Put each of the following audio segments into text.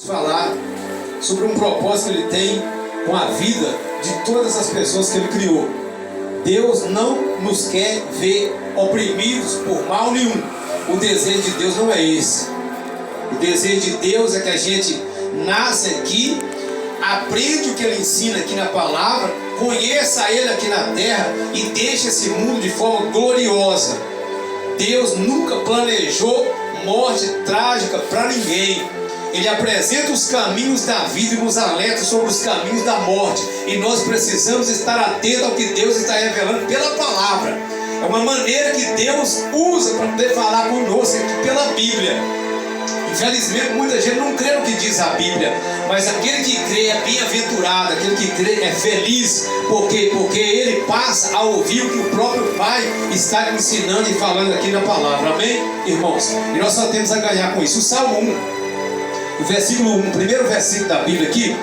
falar sobre um propósito que Ele tem com a vida de todas as pessoas que Ele criou. Deus não nos quer ver oprimidos por mal nenhum. O desejo de Deus não é esse. O desejo de Deus é que a gente nasce aqui, aprende o que Ele ensina aqui na palavra, conheça Ele aqui na terra e deixe esse mundo de forma gloriosa. Deus nunca planejou morte trágica para ninguém. Ele apresenta os caminhos da vida e nos alerta sobre os caminhos da morte. E nós precisamos estar atentos ao que Deus está revelando pela palavra. É uma maneira que Deus usa para poder falar conosco aqui pela Bíblia. Infelizmente muita gente não crê no que diz a Bíblia, mas aquele que crê é bem-aventurado, aquele que crê é feliz, porque ele passa a ouvir o que o próprio Pai está ensinando e falando aqui na palavra. Amém, irmãos? E nós só temos a ganhar com isso. O Salmo 1, o versículo 1, o primeiro versículo da Bíblia aqui,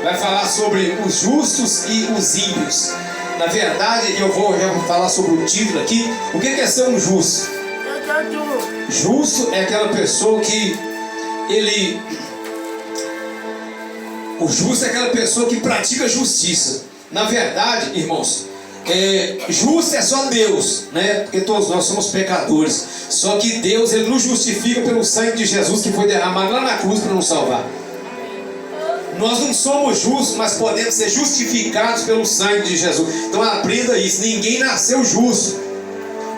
vai falar sobre os justos e os ímpios. Na verdade, eu vou falar sobre o título aqui. O que é ser um justo? Justo é aquela pessoa que o justo é aquela pessoa que pratica justiça. Na verdade, irmãos, justo é só Deus, né? Porque todos nós somos pecadores. Só que Deus, Ele nos justifica pelo sangue de Jesus que foi derramado lá na cruz para nos salvar. Nós não somos justos, mas podemos ser justificados pelo sangue de Jesus. Então aprenda isso, ninguém nasceu justo,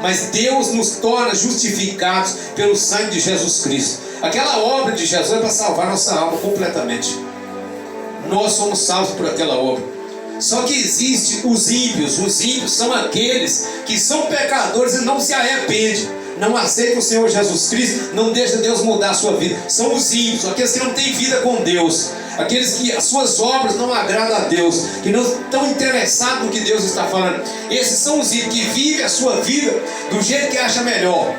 mas Deus nos torna justificados pelo sangue de Jesus Cristo. Aquela obra de Jesus é para salvar nossa alma completamente. Nós somos salvos por aquela obra. Só que existem os ímpios. Os ímpios são aqueles que são pecadores e não se arrependem, não aceitam o Senhor Jesus Cristo, não deixam Deus mudar a sua vida. São os ímpios, aqueles que não têm vida com Deus, aqueles que as suas obras não agradam a Deus, que não estão interessados no que Deus está falando. Esses são os ímpios que vivem a sua vida do jeito que acha melhor.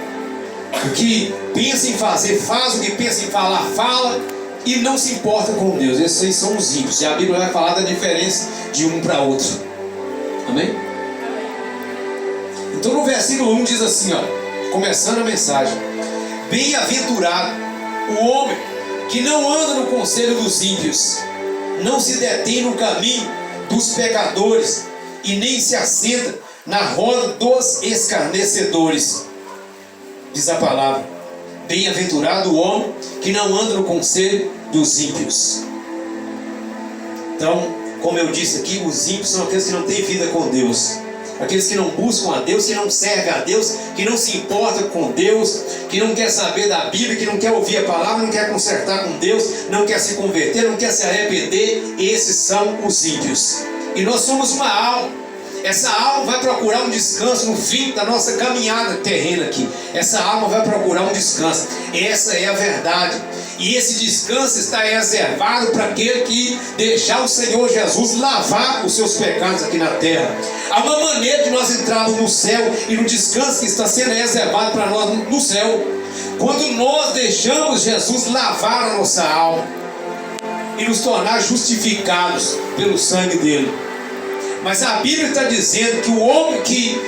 O que pensa em fazer, faz. O que pensa em falar, fala. E não se importa com Deus. Esses aí são os ímpios. E a Bíblia vai falar da diferença de um para outro. Amém? Então no versículo 1 diz assim, ó, começando a mensagem: bem-aventurado o homem que não anda no conselho dos ímpios, não se detém no caminho dos pecadores, e nem se assenta na roda dos escarnecedores. Diz a palavra: bem-aventurado o homem que não anda no conselho dos ímpios. Então, como eu disse aqui, os ímpios são aqueles que não têm vida com Deus, aqueles que não buscam a Deus, que não servem a Deus, que não se importam com Deus, que não quer saber da Bíblia, que não quer ouvir a palavra, não quer consertar com Deus, não quer se converter, não quer se arrepender. Esses são os ímpios. E nós somos uma alma. Essa alma vai procurar um descanso no fim da nossa caminhada terrena aqui. Essa alma vai procurar um descanso. Essa é a verdade. E esse descanso está reservado para aquele que deixar o Senhor Jesus lavar os seus pecados aqui na terra. Há uma maneira de nós entrarmos no céu e no descanso que está sendo reservado para nós no céu, quando nós deixamos Jesus lavar a nossa alma e nos tornar justificados pelo sangue dele. Mas a Bíblia está dizendo que o homem que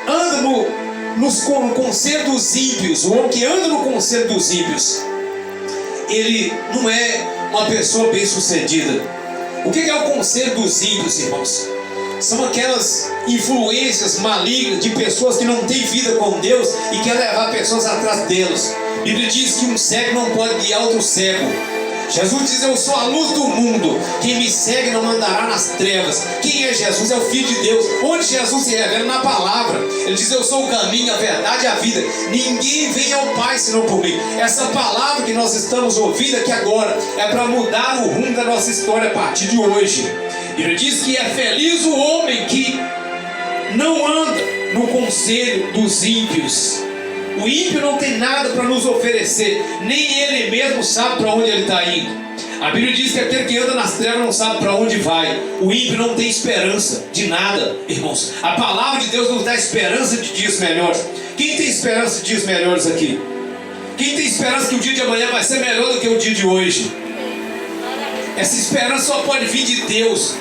anda no conselho dos ímpios, o homem que anda no conselho dos ímpios, ele não é uma pessoa bem sucedida. O que é o conselho dos ímpios, irmãos? São aquelas influências malignas de pessoas que não têm vida com Deus e querem levar pessoas atrás delas. A Bíblia diz que um cego não pode guiar outro cego. Jesus diz: eu sou a luz do mundo, quem me segue não andará nas trevas. Quem é Jesus? É o Filho de Deus. Onde Jesus se revela? Na palavra. Ele diz: eu sou o caminho, a verdade e a vida. Ninguém vem ao Pai senão por mim. Essa palavra que nós estamos ouvindo aqui agora é para mudar o rumo da nossa história a partir de hoje. Ele diz que é feliz o homem que não anda no conselho dos ímpios. O ímpio não tem nada para nos oferecer, nem ele mesmo sabe para onde ele está indo. A Bíblia diz que aquele que anda nas trevas não sabe para onde vai. O ímpio não tem esperança de nada, irmãos. A palavra de Deus nos dá esperança de dias melhores. Quem tem esperança de dias melhores aqui? Quem tem esperança que o dia de amanhã vai ser melhor do que o dia de hoje? Essa esperança só pode vir de Deus.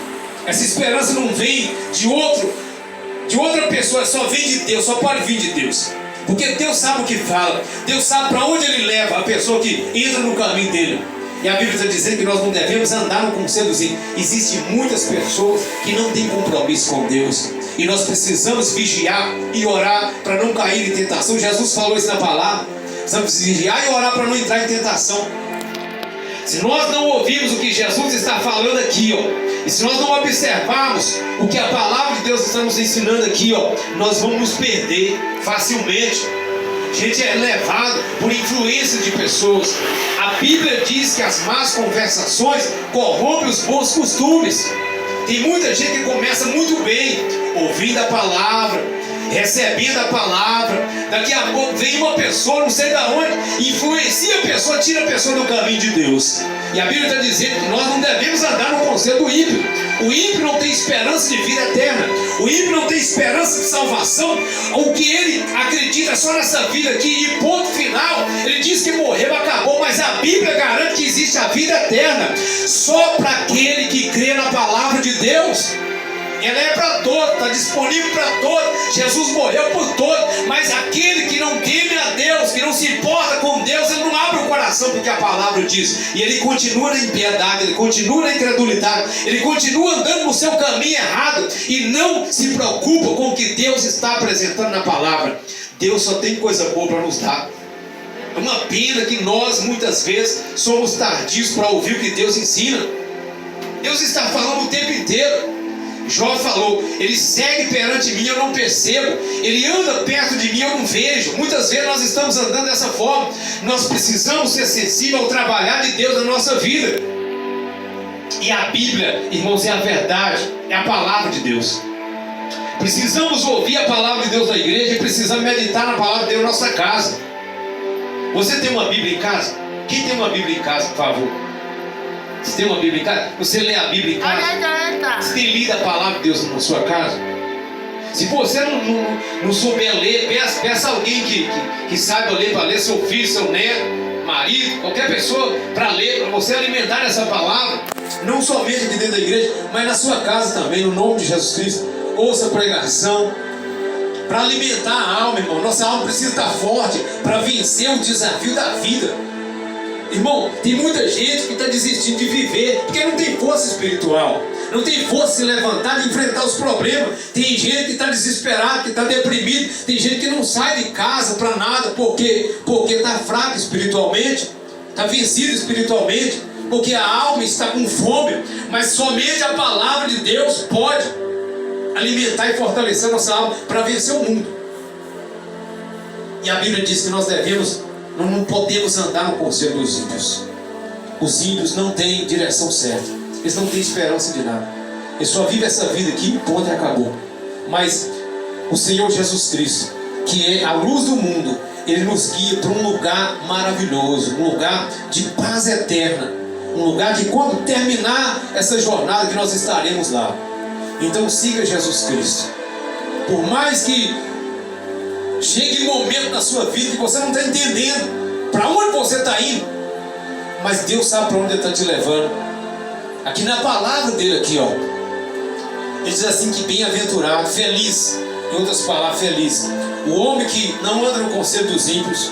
Essa esperança não vem de outra pessoa, só vem de Deus, só pode vir de Deus. Porque Deus sabe o que fala. Deus sabe para onde Ele leva a pessoa que entra no caminho dele. E a Bíblia está dizendo que nós não devemos andar no conselhozinho. Existem muitas pessoas que não têm compromisso com Deus. E nós precisamos vigiar e orar para não cair em tentação. Jesus falou isso na palavra. Precisamos vigiar e orar para não entrar em tentação. Se nós não ouvirmos o que Jesus está falando aqui, e se nós não observarmos o que a palavra de Deus está nos ensinando aqui, nós vamos nos perder facilmente. A gente é levado por influência de pessoas. A Bíblia diz que as más conversações corrompem os bons costumes. Tem muita gente que começa muito bem, ouvindo a palavra, recebendo a palavra. Daqui a pouco vem uma pessoa, não sei de onde, influencia a pessoa, tira a pessoa do caminho de Deus. E a Bíblia está dizendo que nós não devemos andar no conselho do ímpio. O ímpio não tem esperança de vida eterna. O ímpio não tem esperança de salvação. O que ele acredita só nessa vida aqui, e ponto final. Ele diz que morreu, acabou. Mas a Bíblia garante que existe a vida eterna só para aquele que crê na palavra de Deus. Ela é para todos, está disponível para todos. Jesus morreu por todos. Mas aquele que não teme a Deus, que não se importa com Deus, ele não abre o coração porque a palavra diz. E ele continua na impiedade, ele continua na incredulidade, ele continua andando no seu caminho errado e não se preocupa com o que Deus está apresentando na palavra. Deus só tem coisa boa para nos dar. É uma pena que nós muitas vezes somos tardios para ouvir o que Deus ensina. Deus está falando o tempo inteiro. Jó falou, ele segue perante mim, eu não percebo. Ele anda perto de mim, eu não vejo. Muitas vezes nós estamos andando dessa forma. Nós precisamos ser sensíveis ao trabalhar de Deus na nossa vida. E a Bíblia, irmãos, é a verdade, é a palavra de Deus. Precisamos ouvir a palavra de Deus na igreja e precisamos meditar na palavra de Deus na nossa casa. Você tem uma Bíblia em casa? Quem tem uma Bíblia em casa, por favor? Você tem uma Bíblia em casa? Você lê a Bíblia em casa? Você tem lido a palavra de Deus na sua casa? Se você não souber ler, peça alguém que saiba ler, para ler, seu filho, seu neto, marido, qualquer pessoa, para ler, para você alimentar essa palavra. Não somente aqui dentro da igreja, mas na sua casa também, no nome de Jesus Cristo. Ouça a pregação, para alimentar a alma, irmão. Nossa alma precisa estar forte para vencer o desafio da vida. Irmão, tem muita gente que está desistindo de viver porque não tem força espiritual, não tem força de se levantar, de enfrentar os problemas. Tem gente que está desesperado, que está deprimido. Tem gente que não sai de casa para nada porque está fraco espiritualmente, está vencido espiritualmente, porque a alma está com fome. Mas somente a palavra de Deus pode alimentar e fortalecer a nossa alma para vencer o mundo. E a Bíblia diz que nós não podemos andar no conselho dos ímpios. Os ímpios não têm direção certa. Eles não têm esperança de nada. Eles só vivem essa vida aqui, ponto, e acabou. Mas o Senhor Jesus Cristo, que é a luz do mundo, Ele nos guia para um lugar maravilhoso, um lugar de paz eterna, um lugar de quando terminar essa jornada que nós estaremos lá. Então siga Jesus Cristo. Por mais que chegue um momento na sua vida que você não está entendendo para onde você está indo, mas Deus sabe para onde Ele está te levando. Aqui na palavra dele aqui, Ele diz assim que bem-aventurado, feliz, em outras palavras, feliz o homem que não anda no conselho dos ímpios,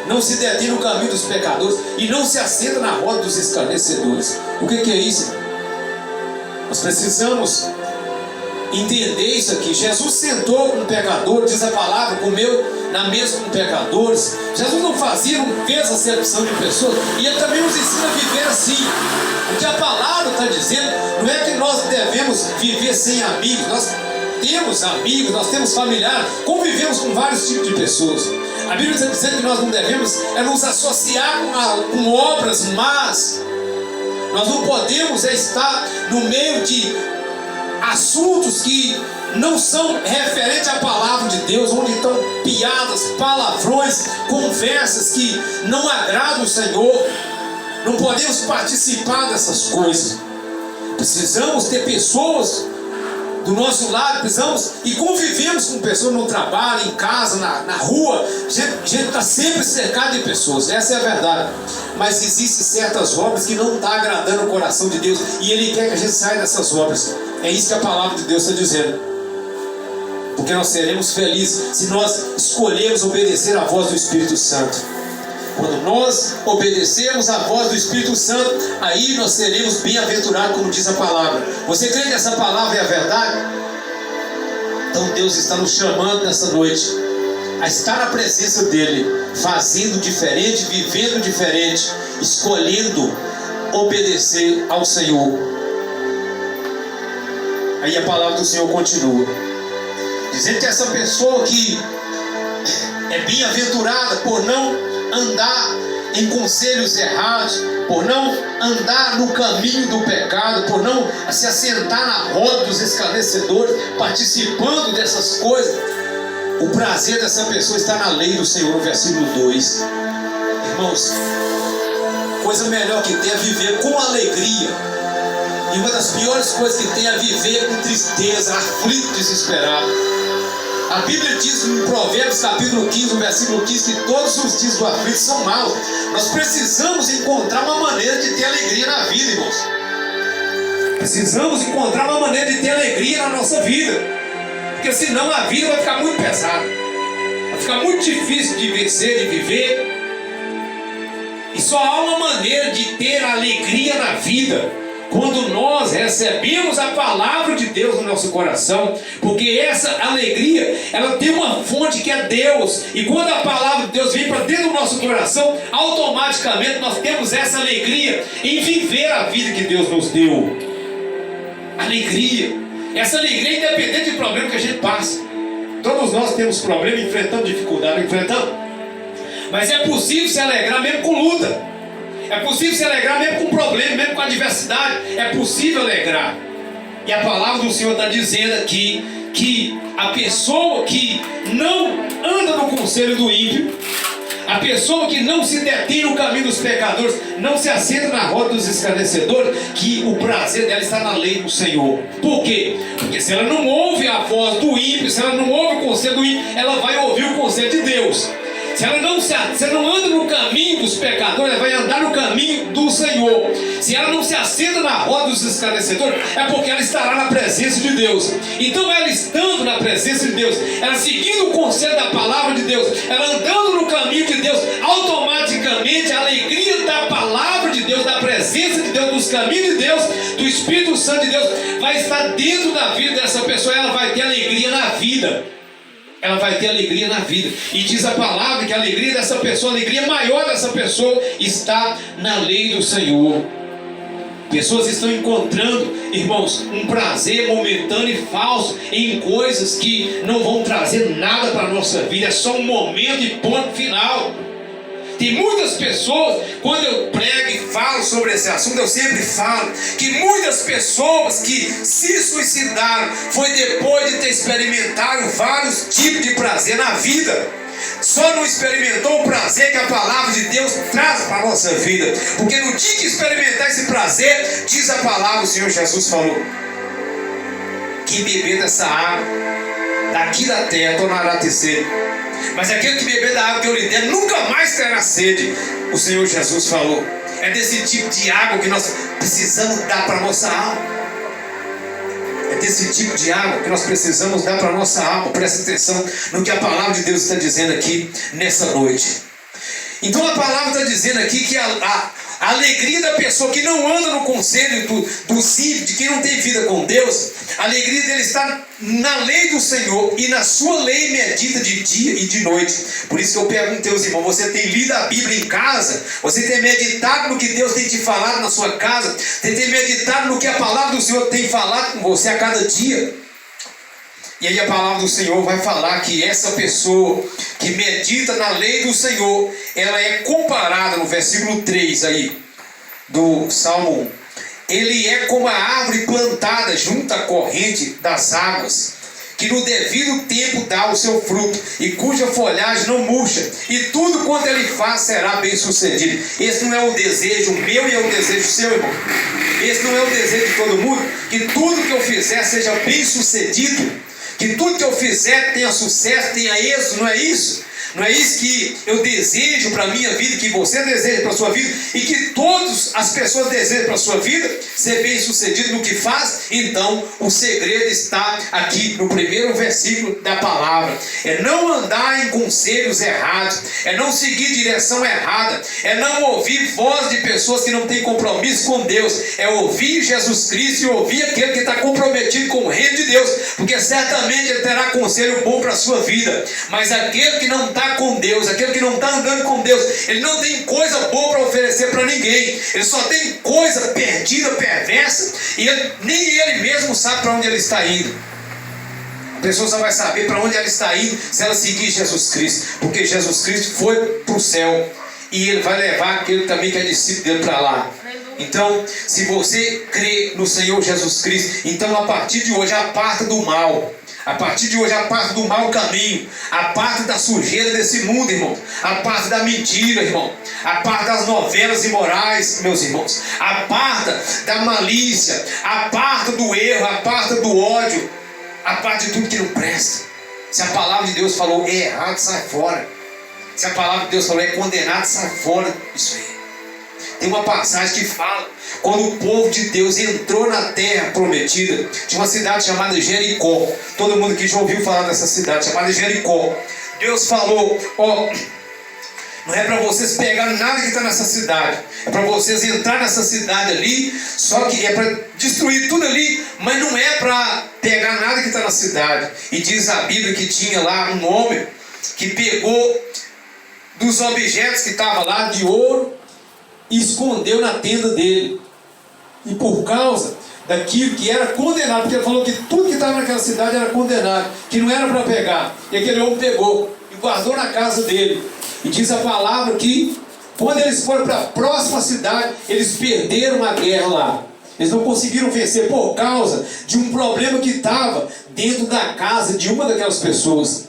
não se detém no caminho dos pecadores e não se assenta na roda dos escarnecedores. O que é isso? Nós precisamos entender isso aqui. Jesus sentou com pecadores, diz a palavra, comeu na mesa com pecadores. Jesus não fez acepção de pessoas, e Ele também nos ensina a viver assim. O que a palavra está dizendo não é que nós devemos viver sem amigos. Nós temos amigos, nós temos familiares, convivemos com vários tipos de pessoas. A Bíblia está dizendo que nós não devemos nos associar com obras más. Nós não podemos estar no meio de assuntos que não são referentes à palavra de Deus, onde estão piadas, palavrões, conversas que não agradam o Senhor. Não podemos participar dessas coisas. Precisamos ter pessoas do nosso lado, precisamos e convivemos com pessoas no trabalho, em casa, na rua. A gente está sempre cercado de pessoas, essa é a verdade. Mas existem certas obras que não estão agradando o coração de Deus, e Ele quer que a gente saia dessas obras. É isso que a palavra de Deus está dizendo. Porque nós seremos felizes se nós escolhermos obedecer à voz do Espírito Santo. Quando nós obedecemos à voz do Espírito Santo, aí nós seremos bem-aventurados, como diz a palavra. Você crê que essa palavra é a verdade? Então Deus está nos chamando nessa noite a estar na presença dEle, fazendo diferente, vivendo diferente, escolhendo obedecer ao Senhor. Aí a palavra do Senhor continua, dizendo que essa pessoa que é bem-aventurada por não andar em conselhos errados, por não andar no caminho do pecado, por não se assentar na roda dos escarnecedores, participando dessas coisas, o prazer dessa pessoa está na lei do Senhor, no versículo 2. Irmãos, coisa melhor que tem é viver com alegria. E uma das piores coisas que tem é viver com tristeza, aflito, desesperado. A Bíblia diz em Provérbios capítulo 15, versículo 15, que todos os dias do aflito são maus. Nós precisamos encontrar uma maneira de ter alegria na vida, irmãos. Precisamos encontrar uma maneira de ter alegria na nossa vida. Porque senão a vida vai ficar muito pesada. Vai ficar muito difícil de vencer, de viver. E só há uma maneira de ter alegria na vida, quando nós recebemos a palavra de Deus no nosso coração. Porque essa alegria, ela tem uma fonte que é Deus. E quando a palavra de Deus vem para dentro do nosso coração, automaticamente nós temos essa alegria em viver a vida que Deus nos deu. Alegria. Essa alegria é independente do problema que a gente passa. Todos nós temos problema, enfrentando dificuldade, enfrentando. Mas é possível se alegrar mesmo com luta. É possível se alegrar mesmo com problema, mesmo com adversidade. É possível alegrar. E a palavra do Senhor está dizendo aqui que a pessoa que não anda no conselho do ímpio, a pessoa que não se detém no caminho dos pecadores, não se assenta na roda dos escarnecedores, que o prazer dela está na lei do Senhor. Por quê? Porque se ela não ouve a voz do ímpio, se ela não ouve o conselho do ímpio, ela vai ouvir o conselho de Deus. Se ela não anda no caminho dos pecadores, ela vai andar no caminho do Senhor. Se ela não se assenta na roda dos escarnecedores, é porque ela estará na presença de Deus. Então ela estando na presença de Deus, ela seguindo o conselho da palavra de Deus, ela andando no caminho de Deus, automaticamente a alegria da palavra de Deus, da presença de Deus, dos caminhos de Deus, do Espírito Santo de Deus, vai estar dentro da vida dessa pessoa. Ela vai ter alegria na vida. Ela vai ter alegria na vida. E diz a palavra que a alegria dessa pessoa, a alegria maior dessa pessoa, está na lei do Senhor. Pessoas estão encontrando, irmãos, um prazer momentâneo e falso em coisas que não vão trazer nada para a nossa vida. É só um momento e ponto final. Tem muitas pessoas, quando eu prego e falo sobre esse assunto, eu sempre falo que muitas pessoas que se suicidaram foi depois de ter experimentado vários tipos de prazer na vida. Só não experimentou o prazer que a palavra de Deus traz para a nossa vida. Porque no dia que experimentar esse prazer, diz a palavra, o Senhor Jesus falou, que beber dessa água daqui da terra tornará a ter sede. Mas aquele que beber da água que eu lhe der nunca mais terá sede. O Senhor Jesus falou. É desse tipo de água que nós precisamos dar para a nossa alma. É desse tipo de água que nós precisamos dar para a nossa alma. Presta atenção no que a palavra de Deus está dizendo aqui nessa noite. Então a palavra está dizendo aqui que a alegria da pessoa que não anda no conselho do simples, de quem não tem vida com Deus, a alegria dele está na lei do Senhor, e na sua lei medita de dia e de noite. Por isso que eu pergunto aos irmãos, você tem lido a Bíblia em casa? Você tem meditado no que Deus tem te falado na sua casa? Você tem meditado no que a palavra do Senhor tem falado com você a cada dia? E aí a palavra do Senhor vai falar que essa pessoa que medita na lei do Senhor, ela é comparada no versículo 3 aí, do Salmo 1. Ele é como a árvore plantada junto à corrente das águas, que no devido tempo dá o seu fruto, e cuja folhagem não murcha, e tudo quanto ele faz será bem sucedido. Esse não é o desejo meu e é o desejo seu, irmão. Esse não é o desejo de todo mundo, que tudo que eu fizer seja bem sucedido, que tudo que eu fizer tenha sucesso, tenha êxito, não é isso? Não é isso que eu desejo para a minha vida, que você deseja para a sua vida, e que todos as pessoas desejam para a sua vida ser bem sucedido no que faz, então o segredo está aqui no primeiro versículo da palavra. É não andar em conselhos errados, é não seguir direção errada, é não ouvir voz de pessoas que não têm compromisso com Deus, é ouvir Jesus Cristo e ouvir aquele que está comprometido com o reino de Deus, porque certamente ele terá conselho bom para a sua vida. Mas aquele que não está com Deus, aquele que não está andando com Deus, ele não tem coisa boa para oferecer para ninguém, ele só tem coisa perdida, perversa, e nem ele mesmo sabe para onde ele está indo. A pessoa só vai saber para onde ela está indo se ela seguir Jesus Cristo, porque Jesus Cristo foi para o céu e ele vai levar aquele também que é discípulo dele para lá. Então, se você crê no Senhor Jesus Cristo, então a partir de hoje aparta do mal. A partir de hoje aparta do mau caminho, aparta da sujeira desse mundo, irmão, aparta da mentira, irmão, aparta das novelas imorais, meus irmãos, aparta da malícia, aparta do erro, aparta do ódio, aparta de tudo que não presta. Se a palavra de Deus falou é errado, sai fora. Se a palavra de Deus falou é condenado, sai fora disso aí. Tem uma passagem que fala, quando o povo de Deus entrou na terra prometida, tinha uma cidade chamada Jericó. Todo mundo aqui já ouviu falar dessa cidade, chamada Jericó. Deus falou, não é para vocês pegarem nada que está nessa cidade, é para vocês entrar nessa cidade ali, só que é para destruir tudo ali, mas não é para pegar nada que está na cidade. E diz a Bíblia que tinha lá um homem que pegou dos objetos que estavam lá de ouro, e escondeu na tenda dele. E por causa daquilo que era condenado, porque ele falou que tudo que estava naquela cidade era condenado, que não era para pegar, e aquele homem pegou e guardou na casa dele. E diz a palavra que quando eles foram para a próxima cidade, eles perderam a guerra lá. Eles não conseguiram vencer por causa de um problema que estava dentro da casa de uma daquelas pessoas.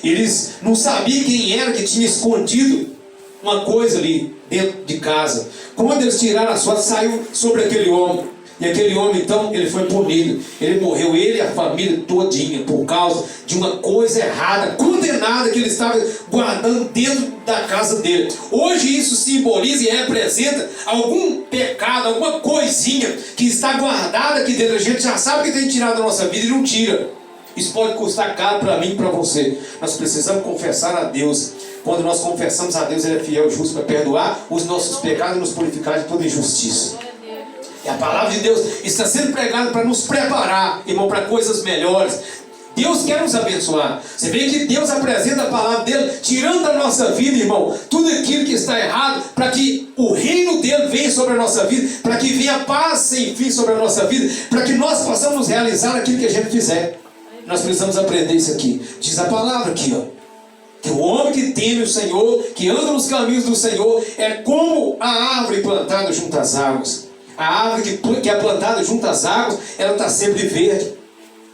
Eles não sabiam quem era que tinha escondido uma coisa ali dentro de casa. Quando eles tiraram a sorte, saiu sobre aquele homem. E aquele homem, então, ele foi punido. Ele morreu, ele e a família todinha, por causa de uma coisa errada, condenada, que ele estava guardando dentro da casa dele. Hoje isso simboliza e representa algum pecado, alguma coisinha que está guardada aqui dentro. A gente já sabe que tem que tirar da nossa vida e não tira. Isso pode custar caro para mim e para você. Nós precisamos confessar a Deus. Quando nós confessamos a Deus, Ele é fiel e justo para perdoar os nossos pecados e nos purificar de toda injustiça. E a palavra de Deus está sendo pregada para nos preparar, irmão, para coisas melhores. Deus quer nos abençoar. Você vê que Deus apresenta a palavra dele, tirando da nossa vida, irmão, tudo aquilo que está errado, para que o reino dele venha sobre a nossa vida, para que venha paz sem fim sobre a nossa vida, para que nós possamos realizar aquilo que a gente fizer. Nós precisamos aprender isso aqui. Diz a palavra aqui, que o homem que teme o Senhor, que anda nos caminhos do Senhor, é como a árvore plantada junto às águas. A árvore que é plantada junto às águas, ela está sempre verde.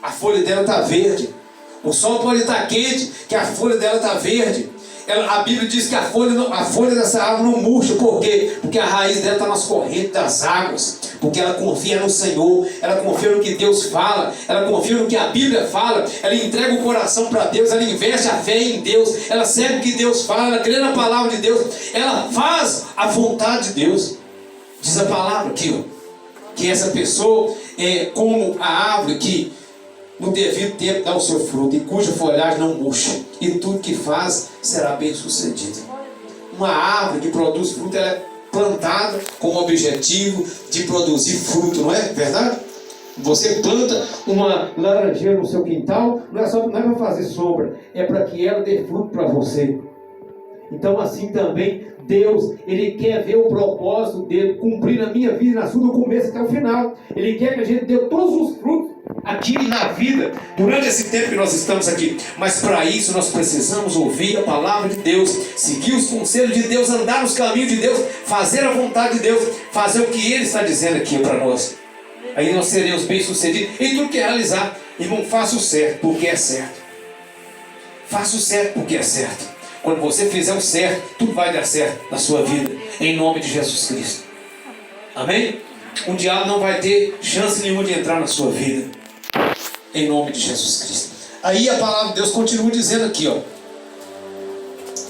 A folha dela está verde. O sol pode estar quente, que a folha dela está verde. A Bíblia diz que a folha dessa árvore não murcha. Por quê? Porque a raiz dela está nas correntes das águas. Porque ela confia no Senhor, ela confia no que Deus fala, ela confia no que a Bíblia fala, ela entrega o coração para Deus, ela investe a fé em Deus, ela segue o que Deus fala, ela crê na palavra de Deus, ela faz a vontade de Deus. Diz a palavra aqui, que essa pessoa é como a árvore que no devido tempo dá o seu fruto, e cuja folhagem não murcha, e tudo que faz será bem sucedido. Uma árvore que produz fruto, ela é plantada com o objetivo de produzir fruto, não é verdade? Você planta uma laranjeira no seu quintal, não é para fazer sombra, é para que ela dê fruto para você. Então assim também Deus, Ele quer ver o propósito dele cumprir na minha vida, na sua, do começo até o final. Ele quer que a gente dê todos os frutos aqui na vida, durante esse tempo que nós estamos aqui. Mas para isso nós precisamos ouvir a palavra de Deus, seguir os conselhos de Deus, andar nos caminhos de Deus, fazer a vontade de Deus, fazer o que Ele está dizendo aqui para nós. Aí nós seremos bem-sucedidos em tudo que realizar. Irmão, faça o certo porque é certo. Faça o certo porque é certo. Quando você fizer o certo, tudo vai dar certo na sua vida, em nome de Jesus Cristo. Amém? O diabo não vai ter chance nenhuma de entrar na sua vida, em nome de Jesus Cristo. Aí a palavra de Deus continua dizendo aqui,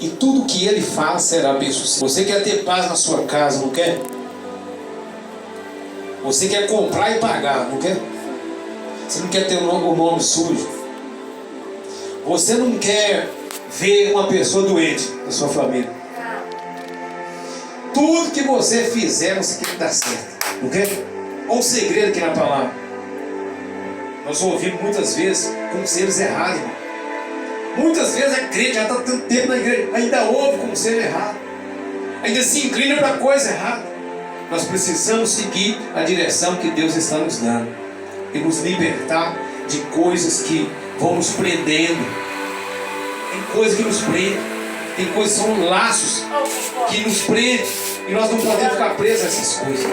e tudo que ele faz será bem sucedido. Você quer ter paz na sua casa, não quer? Você quer comprar e pagar, não quer? Você não quer ter o nome sujo. Você não quer ver uma pessoa doente na sua família. Tudo que você fizer, você quer que dá certo, não quer? Olha um segredo aqui na palavra. Nós ouvimos muitas vezes conselhos errados, irmão. Muitas vezes a crente já está tanto tempo na igreja, ainda ouve conselho errado, ainda se inclina para coisa errada. Nós precisamos seguir a direção que Deus está nos dando e nos libertar de coisas que vão nos prendendo. Tem coisas que nos prendem, tem coisas que são laços que nos prendem e nós não podemos ficar presos a essas coisas.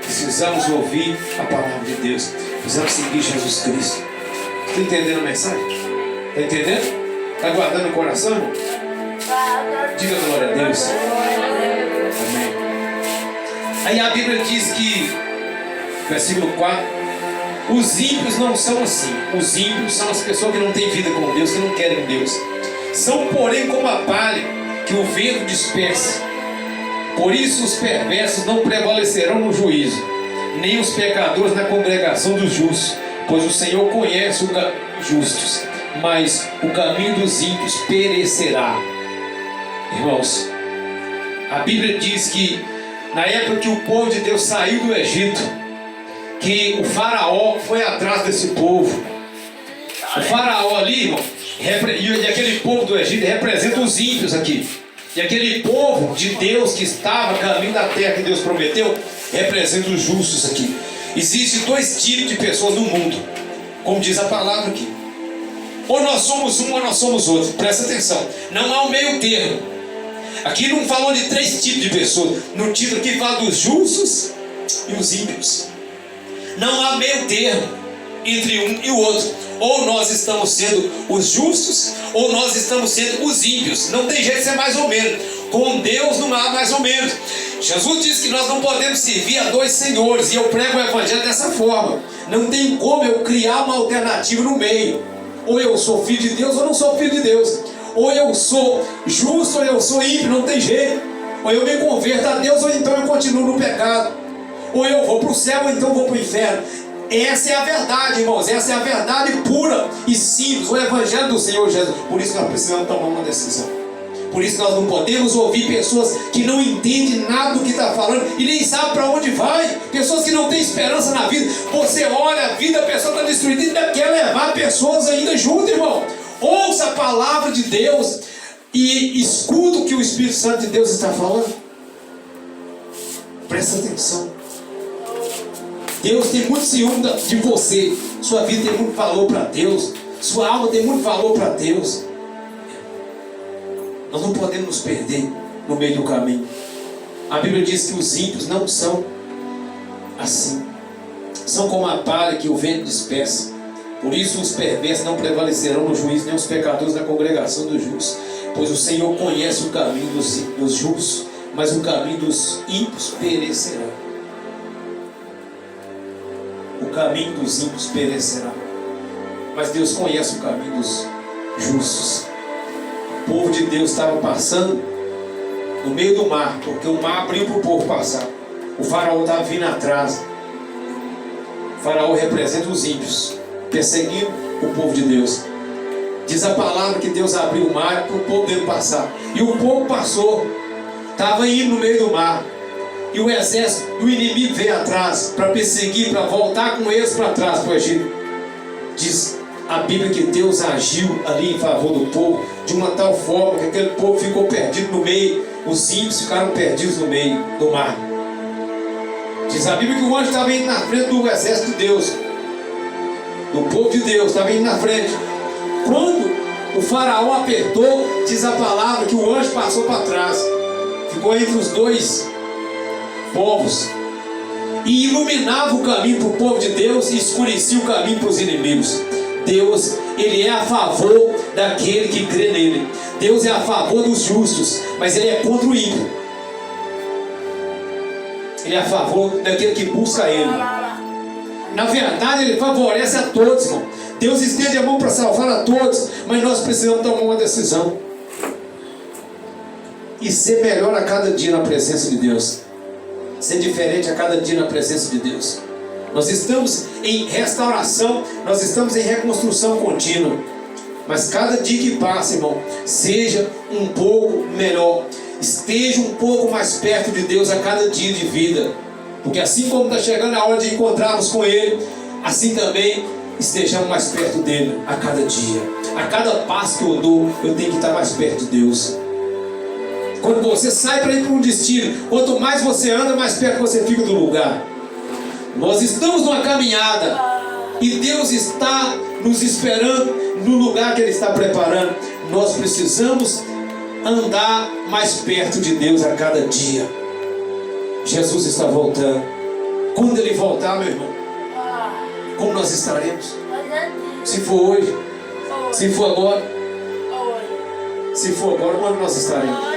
Precisamos ouvir a palavra de Deus, precisamos seguir Jesus Cristo. Está entendendo a mensagem? Está entendendo? Está guardando o coração, irmão? Diga glória a Deus. Amém. Aí a Bíblia diz que, versículo 4, os ímpios não são assim. Os ímpios são as pessoas que não têm vida com Deus, que não querem Deus. São, porém, como a palha que o vento dispersa. Por isso os perversos não prevalecerão no juízo, nem os pecadores na congregação dos justos, pois o Senhor conhece os justos, mas o caminho dos ímpios perecerá. Irmãos, a Bíblia diz que na época que o povo de Deus saiu do Egito, que o faraó foi atrás desse povo. O faraó ali, irmão, e aquele povo do Egito representa os ímpios aqui. E aquele povo de Deus que estava a caminho da terra que Deus prometeu, representa os justos aqui. Existem dois tipos de pessoas no mundo, como diz a palavra aqui. Ou nós somos um ou nós somos outro. Presta atenção, não há um meio termo. Aqui não falou de três tipos de pessoas. No título aqui fala dos justos e os ímpios. Não há meio termo entre um e o outro. Ou nós estamos sendo os justos, ou nós estamos sendo os ímpios. Não tem jeito de ser mais ou menos. Com Deus não há mais ou menos. Jesus disse que nós não podemos servir a dois senhores. E eu prego o evangelho dessa forma. Não tem como eu criar uma alternativa no meio. Ou eu sou filho de Deus ou não sou filho de Deus. Ou eu sou justo ou eu sou ímpio. Não tem jeito. Ou eu me converto a Deus ou então eu continuo no pecado. Ou eu vou para o céu ou então vou para o inferno. Essa é a verdade, irmãos. Essa é a verdade pura e simples. O evangelho do Senhor Jesus. Por isso que nós precisamos tomar uma decisão. Por isso que nós não podemos ouvir pessoas que não entendem nada do que está falando e nem sabem para onde vai. Pessoas que não têm esperança na vida. Você olha a vida, a pessoa está destruída e ainda quer levar pessoas ainda junto, irmão. Ouça a palavra de Deus e escuta o que o Espírito Santo de Deus está falando. Presta atenção. Deus tem muito ciúme de você. Sua vida tem muito valor para Deus. Sua alma tem muito valor para Deus. Nós não podemos nos perder no meio do caminho. A Bíblia diz que os ímpios não são assim. São como a palha que o vento dispersa. Por isso os perversos não prevalecerão no juízo, nem os pecadores na congregação dos justos. Pois o Senhor conhece o caminho dos justos, mas o caminho dos ímpios perecerá. O caminho dos ímpios perecerá. Mas Deus conhece o caminho dos justos. O povo de Deus estava passando no meio do mar, porque o mar abriu para o povo passar. O faraó estava vindo atrás. O faraó representa os ímpios, perseguindo o povo de Deus. Diz a palavra que Deus abriu o mar para o povo dele passar. E o povo passou. Estava indo no meio do mar. E o exército do inimigo veio atrás para perseguir, para voltar com eles para trás para o Egito. Diz a Bíblia que Deus agiu ali em favor do povo de uma tal forma que aquele povo ficou perdido no meio. Os ímpios ficaram perdidos no meio do mar. Diz a Bíblia que o anjo estava indo na frente do exército de Deus, do povo de Deus, estava indo na frente. Quando o faraó apertou, diz a palavra que o anjo passou para trás, ficou entre os dois povos e iluminava o caminho para o povo de Deus e escurecia o caminho para os inimigos. Deus, Ele é a favor daquele que crê nele. Deus é a favor dos justos, mas Ele é contra o ímpio. Ele é a favor daquele que busca Ele. Na verdade, Ele favorece a todos, irmão. Deus estende a mão para salvar a todos, mas nós precisamos tomar uma decisão e ser melhor a cada dia na presença de Deus. ser diferente a cada dia na presença de Deus. Nós estamos em restauração, nós estamos em reconstrução contínua. Mas cada dia que passa, irmão, seja um pouco melhor. Esteja um pouco mais perto de Deus a cada dia de vida. Porque assim como está chegando a hora de encontrarmos com Ele, assim também estejamos mais perto dele a cada dia. A cada passo que eu dou, eu tenho que estar mais perto de Deus. Quando você sai para ir para um destino, quanto mais você anda, mais perto você fica do lugar. Nós estamos numa caminhada e Deus está nos esperando no lugar que Ele está preparando. Nós precisamos andar mais perto de Deus a cada dia. Jesus está voltando. Quando Ele voltar, meu irmão, como nós estaremos? Se for hoje, se for agora, se for agora, quando nós estaremos?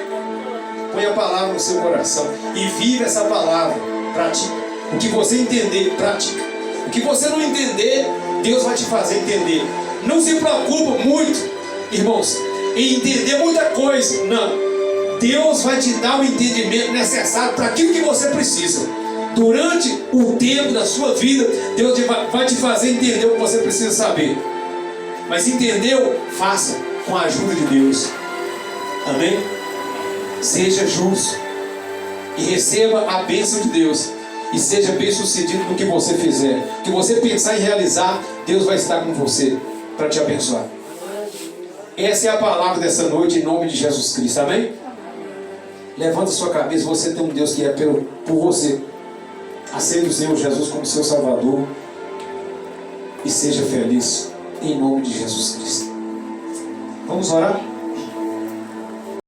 Põe a palavra no seu coração e vive essa palavra, pratica. O que você entender, pratica. O que você não entender, Deus vai te fazer entender. Não se preocupa muito, irmãos, em entender muita coisa. Não. Deus vai te dar o entendimento necessário para aquilo que você precisa. Durante o tempo da sua vida, Deus vai te fazer entender o que você precisa saber. Mas entendeu? Faça com a ajuda de Deus. Amém? Seja justo e receba a bênção de Deus. E seja bem sucedido no que você fizer. O que você pensar em realizar, Deus vai estar com você para te abençoar. Essa é a palavra dessa noite, em nome de Jesus Cristo. Amém? Levanta sua cabeça. Você tem um Deus que é por você. Aceite o Senhor Jesus como seu Salvador e seja feliz em nome de Jesus Cristo. Vamos orar?